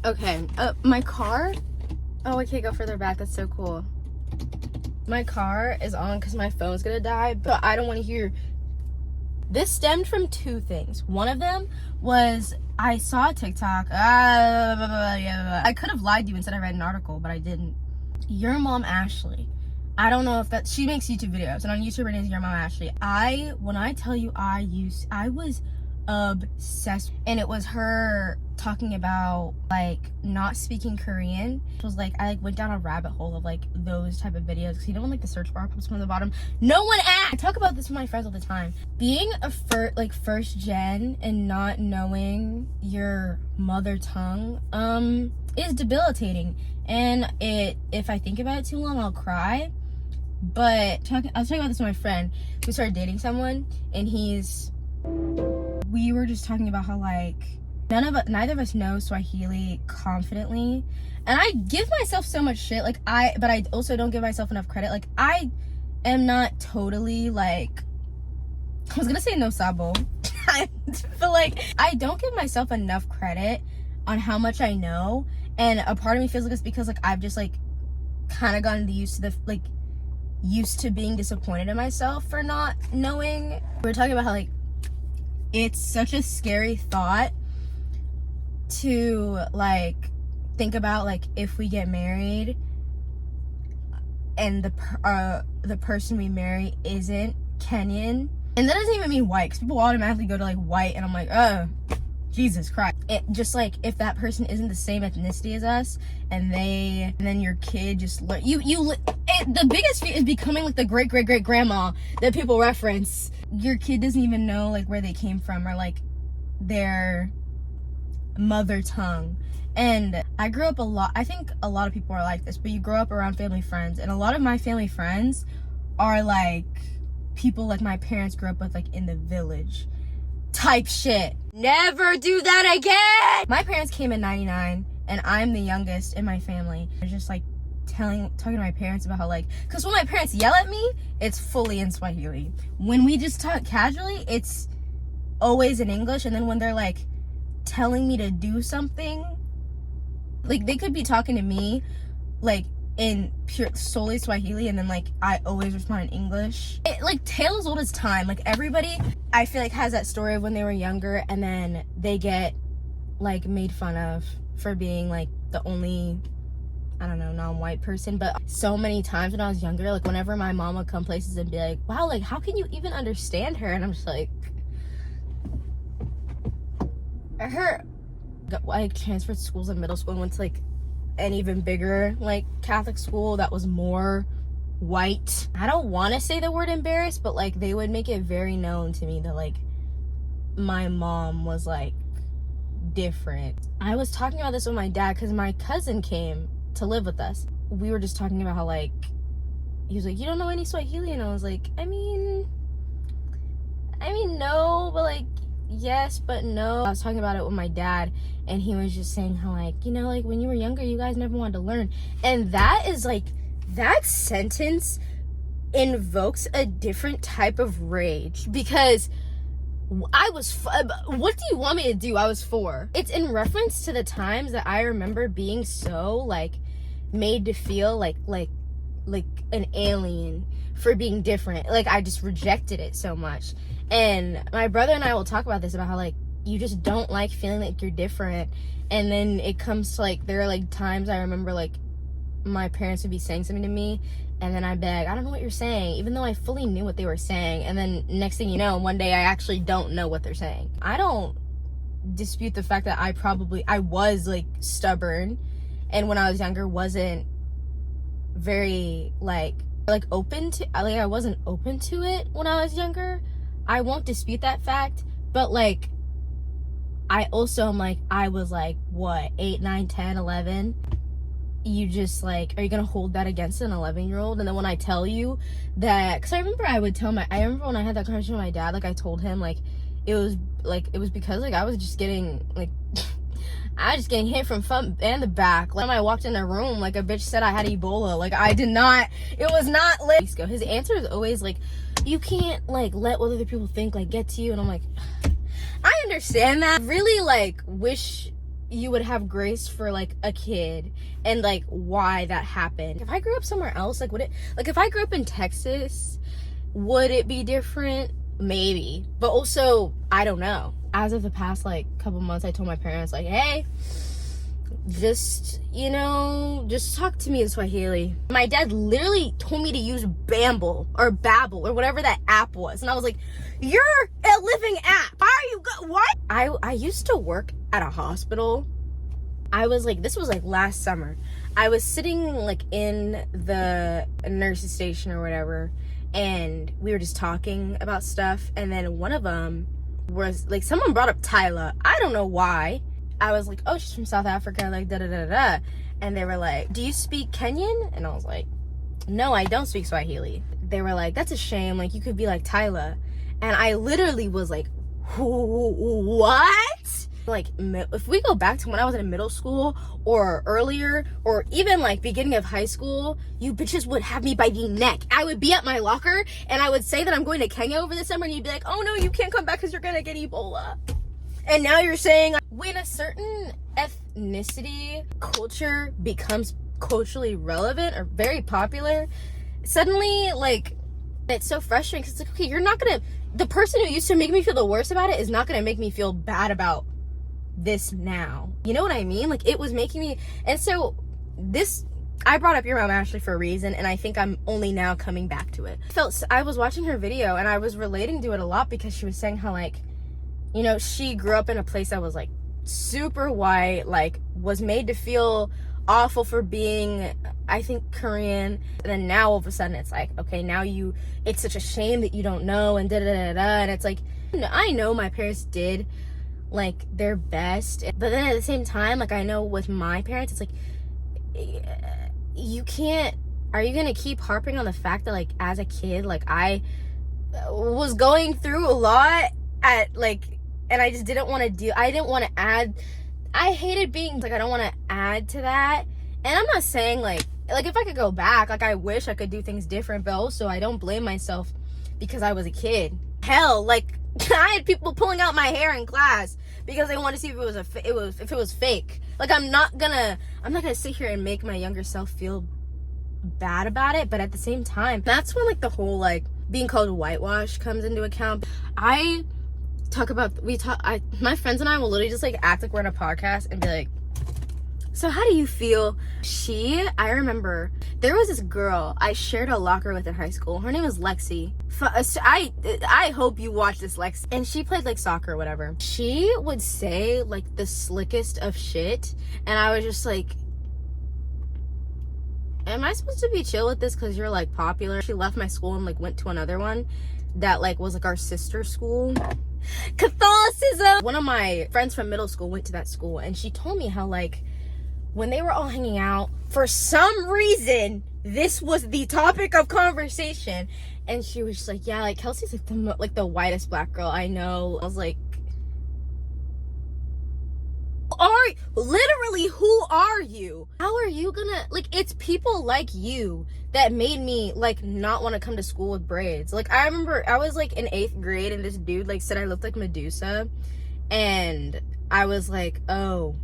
Okay, my car, oh, I can't go further back, that's so cool. My car is on because my phone's gonna die, but I don't want to hear. This stemmed from two things. One of them was I saw a TikTok. I could have lied to you and said I read an article, but I didn't. Your mom, Ashley. I don't know if that, she makes YouTube videos, and on YouTube her name is Your Mom Ashley. When I tell you I was obsessed, and it was her talking about like not speaking Korean. It was like I went down a rabbit hole of like those type of videos, because you know when like the search bar pops from the bottom, no one asked. I talk about this with my friends all the time. Being a first gen and not knowing your mother tongue is debilitating, and if I think about it too long I'll cry. But I was talking about this with my friend who started dating someone, and we were just talking about how like neither of us know Swahili confidently, and I give myself so much shit, but I also don't give myself enough credit. Like, I am not totally like, I was gonna say no sabo, but like I don't give myself enough credit on how much I know, and a part of me feels like it's because like I've just like kind of gotten used to being disappointed in myself for not knowing. We were talking about how like it's such a scary thought to like think about, like if we get married and the person we marry isn't Kenyan, and that doesn't even mean white, because people automatically go to like white, and I'm like, oh Jesus Christ. It just like, if that person isn't the same ethnicity as us, and then your kid just the biggest fear is becoming like the great grandma that people reference. Your kid doesn't even know like where they came from or like their mother tongue. And I grew up I think a lot of people are like this, but you grow up around family friends, and a lot of my family friends are like people like my parents grew up with, like in the village type shit. Never do that again. My parents came in 99, and I'm the youngest in my family. I was just like talking to my parents about how like, because when my parents yell at me, it's fully in Swahili. When we just talk casually, it's always in English. And then when they're like telling me to do something, like they could be talking to me like in pure solely Swahili, and then like I always respond in English. It like tale as old as time. Like everybody, I feel like, has that story of when they were younger and then they get like made fun of for being like the only, I don't know, non-white person. But so many times when I was younger, like whenever my mom would come places and be like, wow, like how can you even understand her? And I'm just like, I transferred schools in middle school and went to like an even bigger like Catholic school that was more white. I don't want to say the word embarrassed, but like they would make it very known to me that like my mom was like different. I was talking about this with my dad because my cousin came to live with us. We were just talking about how like he was like, you don't know any Swahili? And I was like, I mean no, but like yes but no. I was talking about it with my dad, and he was just saying how like, you know, like when you were younger you guys never wanted to learn. And that is like, that sentence invokes a different type of rage, because I was what do you want me to do? I was 4. It's in reference to the times that I remember being so like made to feel like an alien for being different. Like I just rejected it so much. And my brother and I will talk about this, about how like you just don't like feeling like you're different. And then it comes to like, there are like times I remember like my parents would be saying something to me, and then I'd be like, I don't know what you're saying, even though I fully knew what they were saying. And then next thing you know, one day I actually don't know what they're saying. I don't dispute the fact that I was like stubborn, and when I was younger wasn't very like open to, like I wasn't open to it when I was younger. I won't dispute that fact, but like I also am like, I was like what, 8, 9, 10, 11. You just like, are you gonna hold that against an 11-year-old? And then when I tell you that, because I remember when I had that conversation with my dad, like I told him like it was because like I was just getting like I was just getting hit from front and the back. Like when I walked in the room, like a bitch said I had Ebola. Like I did not, it was not lit. His answer is always like, you can't like let what other people think like get to you. And I'm like, I understand that. I really like wish you would have grace for like a kid and like why that happened. If I grew up somewhere else, like would it, like if I grew up in Texas, would it be different? Maybe, but also I don't know. As of the past like couple months, I told my parents like, hey, just, you know, just talk to me in Swahili. My dad literally told me to use Bamble or Babble or whatever that app was, and I was like, you're a living app. Why are you what? I used to work at a hospital. I was like, this was like last summer. I was sitting like in the nurse's station or whatever, and we were just talking about stuff, and then one of them was like, someone brought up Tyla. I don't know why. I was like, oh, she's from South Africa, like da-da-da-da. And they were like, do you speak Kenyan? And I was like, no, I don't speak Swahili. They were like, that's a shame, like you could be like Tyla. And I literally was like, what? Like, if we go back to when I was in middle school or earlier, or even like beginning of high school, you bitches would have me by the neck. I would be at my locker and I would say that I'm going to Kenya over the summer, and you'd be like, oh no, you can't come back because you're gonna get Ebola. And now you're saying when a certain ethnicity culture becomes culturally relevant or very popular, suddenly like it's so frustrating because it's like, okay, you're not gonna, the person who used to make me feel the worst about it is not gonna make me feel bad about this now. You know what I mean? Like it was making me, and so this, I brought up your mom Ashley for a reason, and I think I'm only now coming back to it. I was watching her video and I was relating to it a lot because she was saying how like, you know, she grew up in a place that was like super white, like was made to feel awful for being, I think, Korean. And then now all of a sudden it's like, okay, now it's such a shame that you don't know, and da-da-da-da. And it's like, I know my parents did like their best, but then at the same time, like I know with my parents, it's like, you can't, are you gonna keep harping on the fact that like as a kid, like I was going through a lot at like, and I just didn't want to do, I didn't want to add, I hated being like, I don't want to add to that. And I'm not saying like if I could go back, like I wish I could do things different, but also I don't blame myself because I was a kid. Hell, like I had people pulling out my hair in class because they wanted to see if it was fake. Like I'm not gonna sit here and make my younger self feel bad about it, but at the same time, that's when like the whole like being called whitewashed comes into account. My friends and I will literally just like act like we're in a podcast and be like, so how do you feel? I remember there was this girl I shared a locker with in high school. Her name was Lexi. I hope you watch this, Lexi. And she played like soccer or whatever. She would say like the slickest of shit, and I was just like, am I supposed to be chill with this because you're like popular? She left my school and like went to another one that like was like our sister school. Catholicism. One of my friends from middle school went to that school, and she told me how like when they were all hanging out, for some reason this was the topic of conversation, and she was just like, yeah, like Kelsey's like the whitest black girl I know. I was like, literally, who are you? How are you gonna, like, it's people like you that made me like not want to come to school with braids. Like I remember I was like in 8th grade and this dude like said I looked like Medusa, and I was like, oh,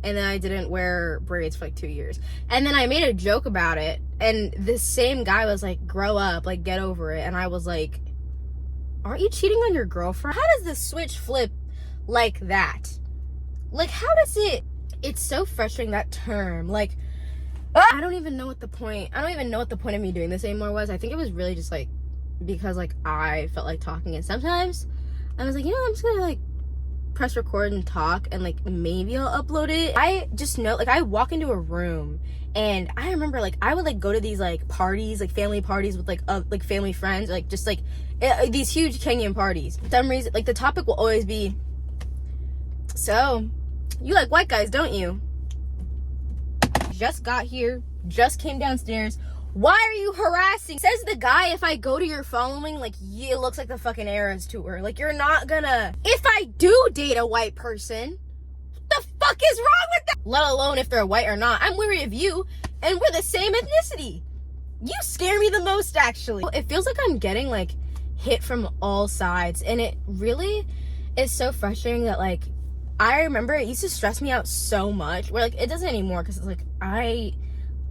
and then I didn't wear braids for like 2 years, and then I made a joke about it, and this same guy was like, grow up, like get over it. And I was like, aren't you cheating on your girlfriend? How does the switch flip like that? Like, how does it's so frustrating, that term. Like, I don't even know what the point of me doing this anymore was. I think it was really just like because like I felt like talking, and sometimes I was like, you know, I'm just gonna like press record and talk, and like maybe I'll upload it. I just know, like I walk into a room, and I remember like I would like go to these like parties, like family parties with like family friends, like just like these huge Kenyan parties. For some reason, like the topic will always be, so you like white guys, don't you? Just got here, just came downstairs. Why are you harassing? Says the guy, if I go to your following, like, yeah, it looks like the fucking Eras tour. Like, you're not gonna, if I do date a white person, what the fuck is wrong with that? Let alone if they're white or not. I'm wary of you, and we're the same ethnicity. You scare me the most, actually. It feels like I'm getting, like, hit from all sides, and it really is so frustrating that, like, I remember it used to stress me out so much, where like it doesn't anymore, because it's like I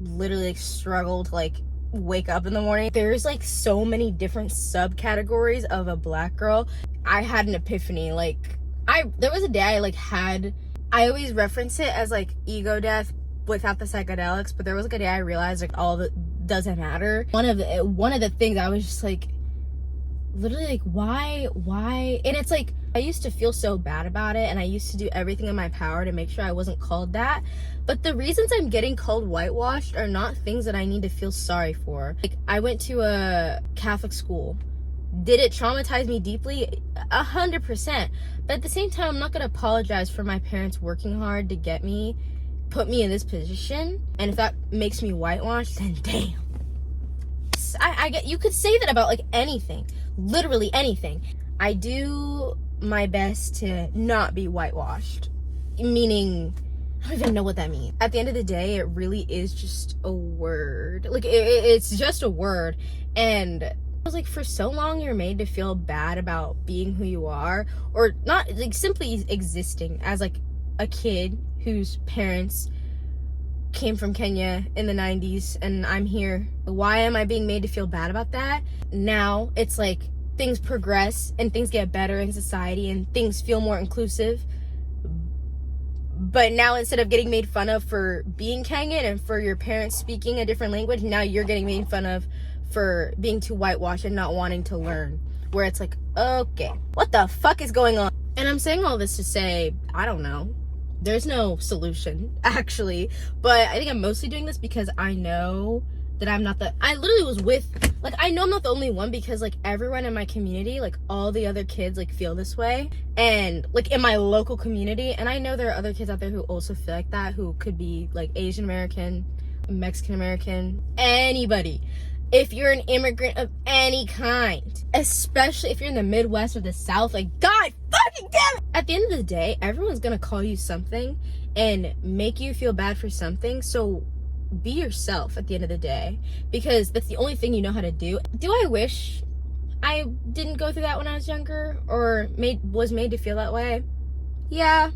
literally like struggle to like wake up in the morning. There's like so many different subcategories of a black girl. I had an epiphany. Like there was a day I always reference it as like ego death without the psychedelics, but there was like a day I realized like all of it doesn't matter. One of the things I was just like, literally like, why? And it's like, I used to feel so bad about it, and I used to do everything in my power to make sure I wasn't called that. But the reasons I'm getting called whitewashed are not things that I need to feel sorry for. Like, I went to a Catholic school. Did it traumatize me deeply? 100%. But at the same time, I'm not gonna apologize for my parents working hard to put me in this position. And if that makes me whitewashed, then damn. I get, you could say that about like anything, literally anything. I do my best to not be whitewashed, meaning I don't even know what that means. At the end of the day, it really is just a word. Like it's just a word. And I was like, for so long you're made to feel bad about being who you are, or not, like simply existing as like a kid whose parents came from Kenya in the 90s, and I'm here. Why am I being made to feel bad about that? Now it's like things progress and things get better in society and things feel more inclusive, but now instead of getting made fun of for being Kenyan and for your parents speaking a different language, now you're getting made fun of for being too whitewashed and not wanting to learn, where it's like, okay, what the fuck is going on? And I'm saying all this to say, I don't know, there's no solution, actually, but I think I'm mostly doing this because I know that I literally was with, like, I know I'm not the only one, because, like, everyone in my community, like, all the other kids, like, feel this way, and, like, in my local community, and I know there are other kids out there who also feel like that, who could be, like, Asian American, Mexican American, anybody. If you're an immigrant of any kind, especially if you're in the Midwest or the South, like, God fucking damn it! At the end of the day, everyone's gonna call you something and make you feel bad for something, so be yourself at the end of the day, because that's the only thing you know how to do. Do I wish I didn't go through that when I was younger, or was made to feel that way? Yeah.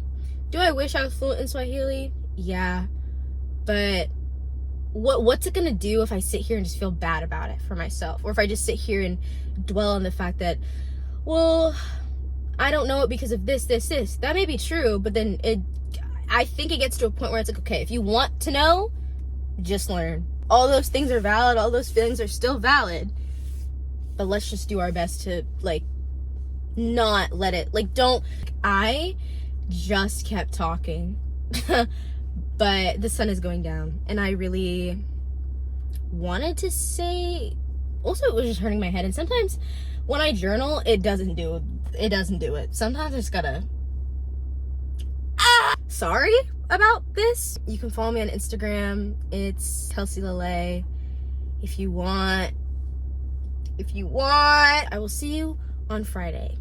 Do I wish I was fluent in Swahili? Yeah. But what's it gonna do if I sit here and just feel bad about it for myself, or if I just sit here and dwell on the fact that, well, I don't know it because of this. That may be true, but then I think it gets to a point where it's like, okay, if you want to know, just learn. All those things are valid, all those feelings are still valid, but let's just do our best to, like, not let it, like, don't. I just kept talking but the sun is going down, and I really wanted to say, also it was just hurting my head, and sometimes when I journal, it doesn't do it. Sometimes I just gotta, sorry about this. You can follow me on Instagram, it's Kelsey Lele. If you want, I will see you on Friday.